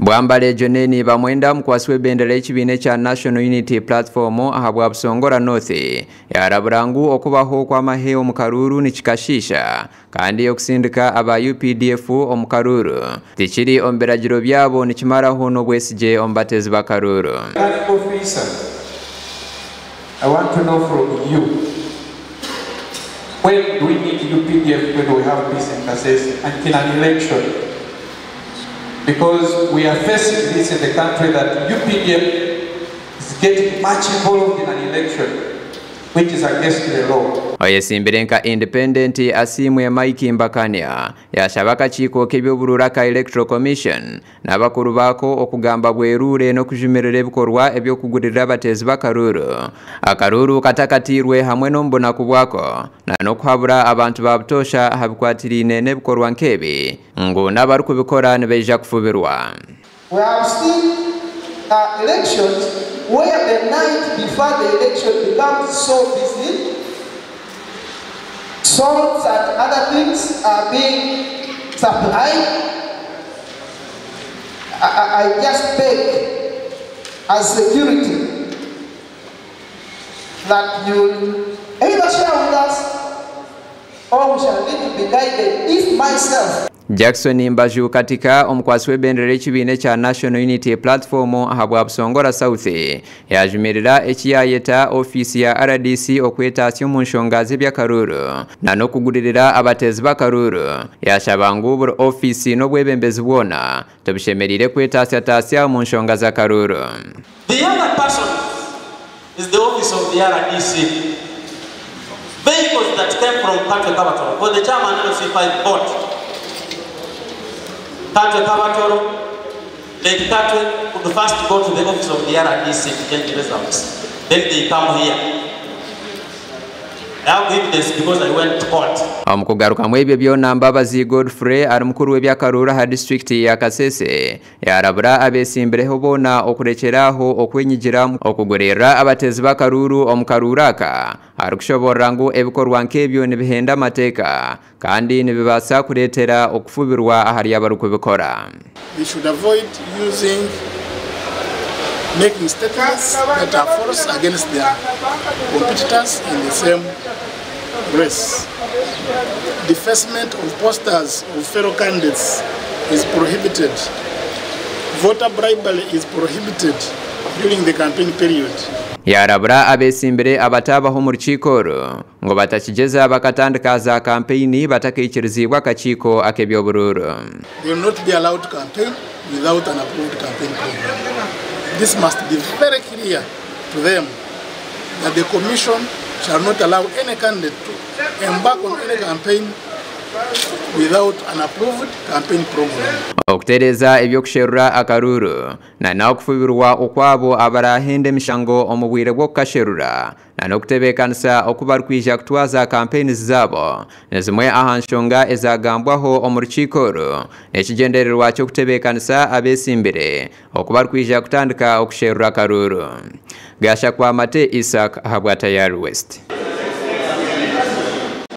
Bwambale Joneni bamwenda mukwasi w'ebendera y'ekibiina kya National Unity Platform ahabwa Busongora North yaraburangu okubaho kw'amahe omu Karuru nikikashiisha kandi okusindika aba UPDF omu Karuru tikiri omu biragiro byabo nikimaraho n'obwesige omu batezi ba Karuru. I want to know from you, when do we need UPDF when we have peace and Kasese until an election? Because we are facing this in the country that UPDF is getting much involved in an election, which is against the law. Oyesimbirenka Independent asimwe Mike Mbakania yashabaka chiko k'ebyobururaka Electoral Commission n'abakuru bako okugamba bwerure no kujumirira ebikorwa ebyokugurira abatezi ba Karuru. Akaruru katakatirwe hamwe n'ombona kubwako na nokuhabura abantu babutosha habikwatirine n'ebikorwa nkebi ngo n'abari kubikora nibeja kufubirwa. We have seen elections where the night before the election becomes so busy, salts and other things are being supplied. I just beg as security that you either share with us or we shall need to be guided. If myself Jackson Mbaju katika omukwasi w'ebendera y'ekibiina kya National Unity Platform ahabwa Busongora South yajumirira ekiyayeta ofisi ya RDC okwetaasya mu nshonga z'ebya Karuru na n'okugulirira abatezi ba Karuru yashabangu buri ofisi n'obwebembezi bwona tobishemerire kwetaasya mu nshonga za Karuru. The other person is the office of the RDC. Vehicles that came from Katwe Kabatoro for the chairman LC5 bought. Katwe Kabatoro, Lake Katwe would first go to the office of the RDC to get the results. Then they come here. I have evidence because I went to court. Omukugaruka mwebyo byona Mbabazi Godfrey ari mukuru w'ebya Karuru ha district ya Kasese yarabura abesimbireho bona okurekeraho okwenyigira okugorera abatezi ba Karuru omu Karuraka ari kushobora ngo ebikorwa nkebyo nibihenda amateka kandi nibibasa kuretera okufubirwa ahari abaru kubikora. We should avoid making statements that are false against their competitors in the same race. Defacement of posters of fellow candidates is prohibited. Voter bribery is prohibited during the campaign period. Yarabura abesimbire abatabaho mu rukikoro ngo batakigeza bakatandika za campaign batakikirizibwa kachiko akebyobururu. They will not be allowed to campaign without an approved campaign program. This must be very clear to them that the Commission shall not allow any candidate to embark on any campaign without an approved campaign program. Okutereza ebyokusherura Akaruru na nakufubirwa okwabo abarahende mishango omubwire bw'okukasherura na nokutebekanisa okubarkwija kutwaza campaigns zabo nezimwe ahanshonga ezagambwaho omu rukikoro n'ekigendererwa ky'okutebekanisa abesimbire okubarkwija kutandika okusherura Akaruru. Gasha kwa Mate Isaac habwa Tayari West.